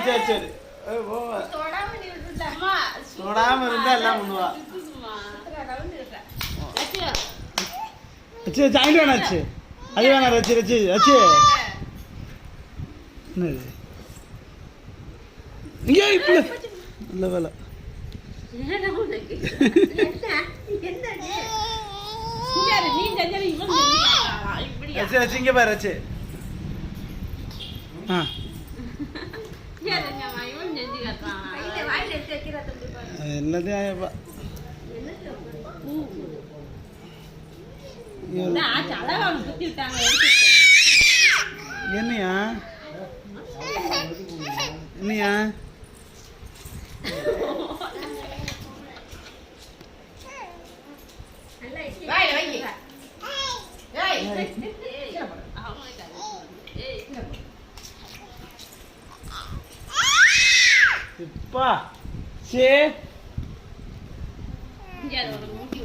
சரி சரி தொடாம இருந்தா எல்லாம் பண்ணுவா ஜாயிண்ட் வேணாச்சு அது வேணா ரச்சி ரச்சி ரச்சி என்னது இங்கே இப்படி நல்ல வேலை ரச்சி ரச்சி இங்கே பாரு ரச்சி ஆ எல்லாத்தையும் என்னையா என்னையா இப்பா சே